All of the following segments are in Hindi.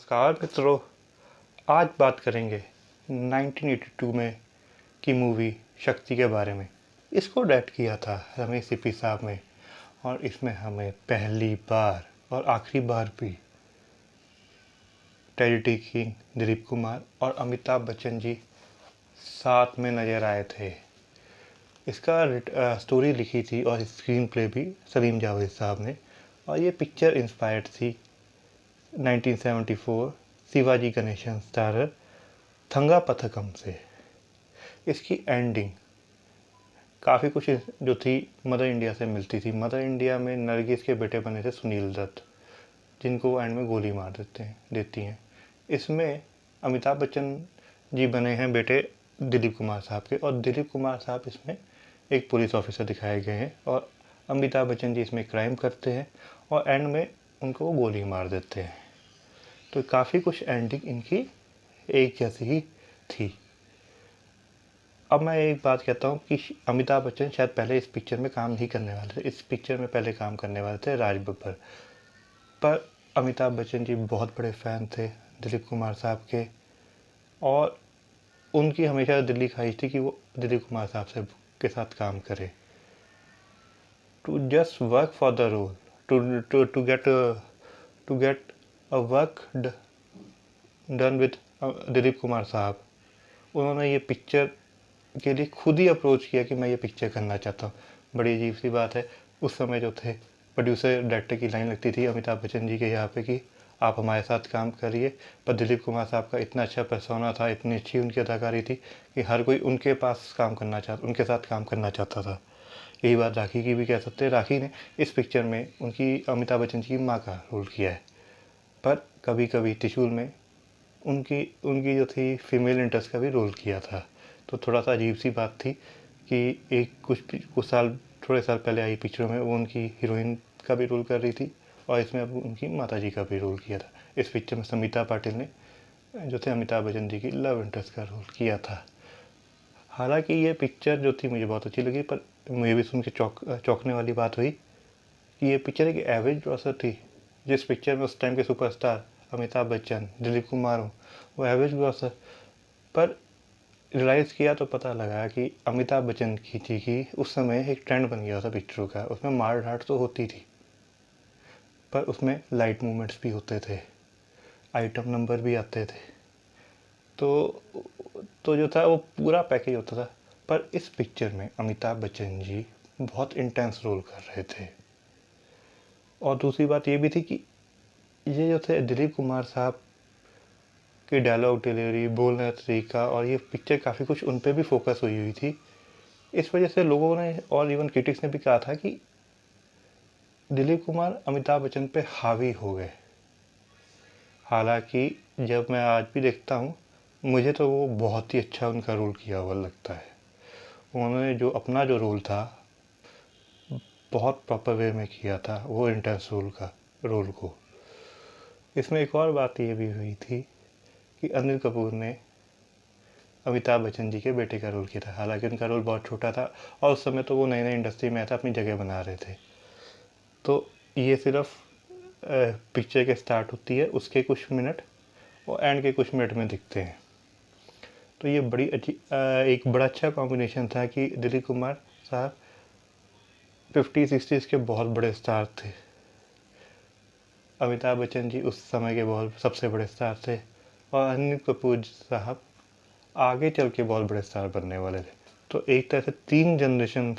नमस्कार मित्रों, आज बात करेंगे 1982 में की मूवी शक्ति के बारे में। इसको डायरेक्ट किया था रमेश सिप्पी साहब ने और इसमें हमें पहली बार और आखिरी बार भी टेडी किंग, दिलीप कुमार और अमिताभ बच्चन जी साथ में नज़र आए थे। इसका स्टोरी लिखी थी और स्क्रीन प्ले भी सलीम जावेद साहब ने, और ये पिक्चर इंस्पायर्ड थी 1974 शिवाजी गणेशन स्टारर थंगा पथकम से। इसकी एंडिंग काफ़ी कुछ जो थी मदर इंडिया से मिलती थी। मदर इंडिया में नरगिस के बेटे बने थे सुनील दत्त, जिनको एंड में गोली मार देती हैं। इसमें अमिताभ बच्चन जी बने हैं बेटे दिलीप कुमार साहब के, और दिलीप कुमार साहब इसमें एक पुलिस ऑफिसर दिखाए गए हैं, और अमिताभ बच्चन जी इसमें क्राइम करते हैं और एंड में उनको गोली मार देते हैं। तो काफ़ी कुछ एंडिंग इनकी एक जैसी ही थी। अब मैं एक बात कहता हूँ कि अमिताभ बच्चन शायद पहले इस पिक्चर में काम नहीं करने वाले थे। इस पिक्चर में पहले काम करने वाले थे राज बब्बर, पर अमिताभ बच्चन जी बहुत बड़े फ़ैन थे दिलीप कुमार साहब के, और उनकी हमेशा दिल्ली ख्वाहिश थी कि वो दिलीप कुमार साहब से के साथ काम करे, to just work for the role, to get a work done with Dilip Kumar साहब। उन्होंने ये पिक्चर के लिए खुद ही अप्रोच किया कि मैं ये पिक्चर करना चाहता हूँ। बड़ी अजीब सी बात है, उस समय जो थे प्रोड्यूसर डायरेक्टर की लाइन लगती थी अमिताभ बच्चन जी के यहाँ पे कि आप हमारे साथ काम करिए, पर दिलीप कुमार साहब का इतना अच्छा पर्सोना था, इतनी अच्छी उनकी अदाकारी थी कि हर कोई उनके साथ काम करना चाहता था। यही बात राखी की भी कह सकते हैं। राखी ने इस पिक्चर में उनकी अमिताभ बच्चन जी की माँ का रोल किया है, पर कभी कभी त्रिशूल में उनकी उनकी जो थी फीमेल इंटरेस्ट का भी रोल किया था। तो थोड़ा सा अजीब सी बात थी कि एक थोड़े साल पहले आई पिक्चरों में वो उनकी हीरोइन का भी रोल कर रही थी, और इसमें अब उनकी माताजी का भी रोल किया था। इस पिक्चर में समिता पाटिल ने जो थे अमिताभ बच्चन जी की लव इंटरेस्ट का रोल किया था। हालांकि ये पिक्चर जो थी मुझे बहुत अच्छी लगी, पर मुझे भी सुन के चौंकने वाली बात हुई कि ये पिक्चर एक एवरेज ग्रॉसर थी। जिस पिक्चर में उस टाइम के सुपरस्टार अमिताभ बच्चन, दिलीप कुमार हो, वो एवरेज ग्रॉसर। पर रियलाइज़ किया तो पता लगा कि अमिताभ बच्चन जी की उस समय एक ट्रेंड बन गया था पिक्चरों का। उसमें मार धाड़ तो होती थी, पर उसमें लाइट मूवमेंट्स भी होते थे, आइटम नंबर भी आते थे, तो जो था वो पूरा पैकेज होता था। पर इस पिक्चर में अमिताभ बच्चन जी बहुत इंटेंस रोल कर रहे थे। और दूसरी बात ये भी थी कि ये जो थे दिलीप कुमार साहब के डायलॉग डिलीवरी, बोलने का तरीका, और ये पिक्चर काफ़ी कुछ उन पर भी फोकस हुई थी। इस वजह से लोगों ने और इवन क्रिटिक्स ने भी कहा था कि दिलीप कुमार अमिताभ बच्चन पे हावी हो गए। हालांकि जब मैं आज भी देखता हूँ, मुझे तो वो बहुत ही अच्छा उनका रोल किया हुआ लगता है। उन्होंने अपना जो रोल था बहुत प्रॉपर वे में किया था, वो इंटेंस रोल को। इसमें एक और बात ये भी हुई थी कि अनिल कपूर ने अमिताभ बच्चन जी के बेटे का रोल किया था। हालांकि उनका रोल बहुत छोटा था, और उस समय तो वो नई नई इंडस्ट्री में आया था, अपनी जगह बना रहे थे। तो ये सिर्फ पिक्चर के स्टार्ट होती है, उसके कुछ मिनट और एंड के कुछ मिनट में दिखते हैं। तो ये एक बड़ा अच्छा कॉम्बिनेशन था कि दिलीप कुमार साहब 50-60s के बहुत बड़े स्टार थे, अमिताभ बच्चन जी उस समय के बहुत सबसे बड़े स्टार थे, और अनिल कपूर साहब आगे चल के बहुत बड़े स्टार बनने वाले थे। तो एक तरह से 3 जनरेशन,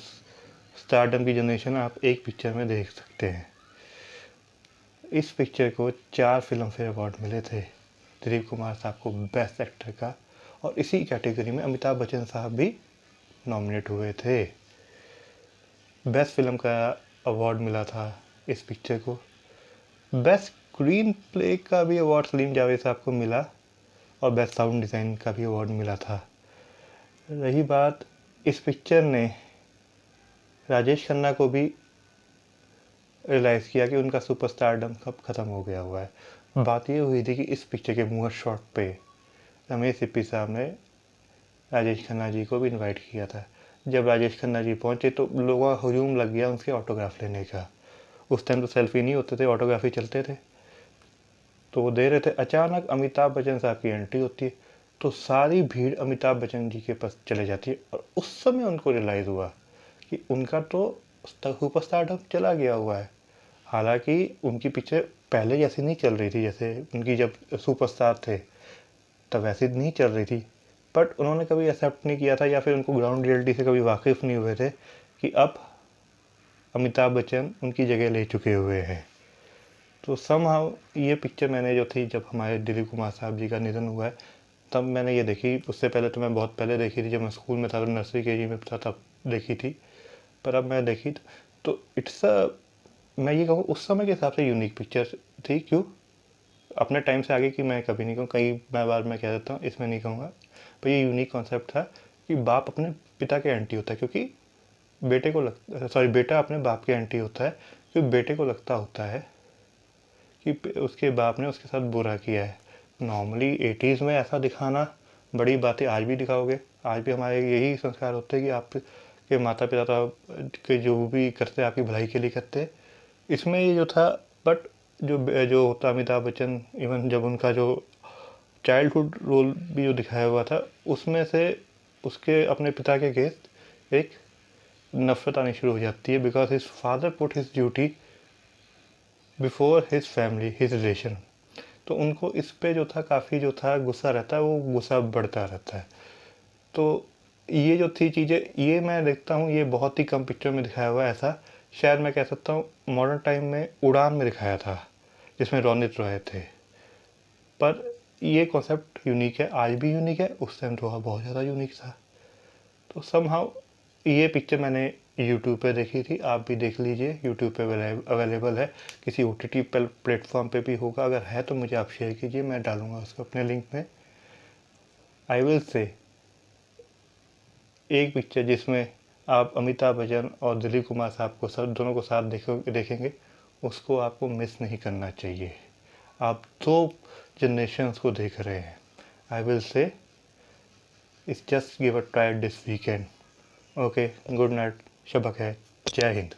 स्टारडम की जनरेशन आप एक पिक्चर में देख सकते हैं। इस पिक्चर को 4 फिल्म फेयर अवार्ड मिले थे। दिलीप कुमार साहब को बेस्ट एक्टर का, और इसी कैटेगरी में अमिताभ बच्चन साहब भी नॉमिनेट हुए थे। बेस्ट फिल्म का अवार्ड मिला था इस पिक्चर को। बेस्ट स्क्रीन प्ले का भी अवार्ड सलीम जावेद साहब को मिला, और बेस्ट साउंड डिज़ाइन का भी अवार्ड मिला था। रही बात, इस पिक्चर ने राजेश खन्ना को भी रियलाइज़ किया कि उनका सुपरस्टारडम कब ख़त्म हो गया हुआ है। बात ये हुई थी कि इस पिक्चर के मूवर शॉट पे रमेश सिप्पी साहब ने राजेश खन्ना जी को भी इनवाइट किया था। जब राजेश खन्ना जी पहुंचे तो लोगों का हजूम लग गया उनके ऑटोग्राफ लेने का। उस टाइम तो सेल्फी नहीं होते थे, ऑटोग्राफ ही चलते थे। तो वो दे रहे थे, अचानक अमिताभ बच्चन साहब की एंट्री होती है, तो सारी भीड़ अमिताभ बच्चन जी के पास चले जाती है। और उस समय उनको रियलाइज़ हुआ कि उनका तो सुपरस्टारडम चला गया हुआ है। हालांकि उनकी पिक्चर पहले जैसी नहीं चल रही थी, जैसे उनकी जब सुपरस्टार थे तब वैसी नहीं चल रही थी, बट उन्होंने कभी एक्सेप्ट नहीं किया था, या फिर उनको ग्राउंड रियलिटी से कभी वाकिफ़ नहीं हुए थे कि अब अमिताभ बच्चन उनकी जगह ले चुके हुए हैं। तो समहाउ ये पिक्चर मैंने जो थी, जब हमारे दिलीप कुमार साहब जी का निधन हुआ है तब मैंने ये देखी। उससे पहले तो मैं बहुत पहले देखी थी, जब मैं स्कूल में था, नर्सरी के जी में था तब देखी थी, पर अब मैं देखी तो इट्स मैं ये कहूँ उस समय के हिसाब से यूनिक पिक्चर थी। क्यों? अपने टाइम से आगे की मैं कभी नहीं कहूँ, कई बार मैं कह देता हूँ, इसमें नहीं कहूँगा, पर ये यूनिक कॉन्सेप्ट था कि बाप अपने पिता के एंटी होता है, क्योंकि बेटा अपने बाप के एंटी होता है, क्योंकि बेटे को लगता होता है कि उसके बाप ने उसके साथ बुरा किया है। नॉर्मली 80s में ऐसा दिखाना बड़ी बात है, आज भी दिखाओगे, आज भी हमारे यही संस्कार होते हैं कि आपके माता पिता तो के जो भी करते आपकी भलाई के लिए करते। इसमें ये जो था, बट जो जो होता अमिताभ बच्चन, इवन जब उनका जो चाइल्डहुड रोल भी जो दिखाया हुआ था, उसमें से उसके अपने पिता के अगेंस्ट एक नफरत आनी शुरू हो जाती है, because his father put his duty before his family, his relation. तो उनको इस पे जो था काफ़ी जो था गुस्सा रहता है, वो गुस्सा बढ़ता रहता है। तो ये जो थी चीज़ें, ये मैं देखता हूँ ये बहुत ही कम पिक्चर में दिखाया हुआ है ऐसा। शायद मैं कह सकता हूँ मॉडर्न टाइम में उड़ान में दिखाया था, जिसमें रोनित रॉय थे। पर ये कॉन्सेप्ट यूनिक है, आज भी यूनिक है, उस टाइम तो बहुत ज़्यादा यूनिक था। तो समहाउ ये पिक्चर मैंने यूट्यूब पे देखी थी, आप भी देख लीजिए, यूट्यूब पे अवेलेबल है, किसी OTT प्लेटफॉर्म पे भी होगा, अगर है तो मुझे आप शेयर कीजिए, मैं डालूंगा उसको अपने लिंक में। आई विल से एक पिक्चर जिसमें आप अमिताभ बच्चन और दिलीप कुमार साहब को दोनों को साथ देखेंगे, उसको आपको मिस नहीं करना चाहिए। आप दो जनरेशन्स को देख रहे हैं। I will say it's just give a try this weekend. Okay, good night, शब खैर, जय हिंद।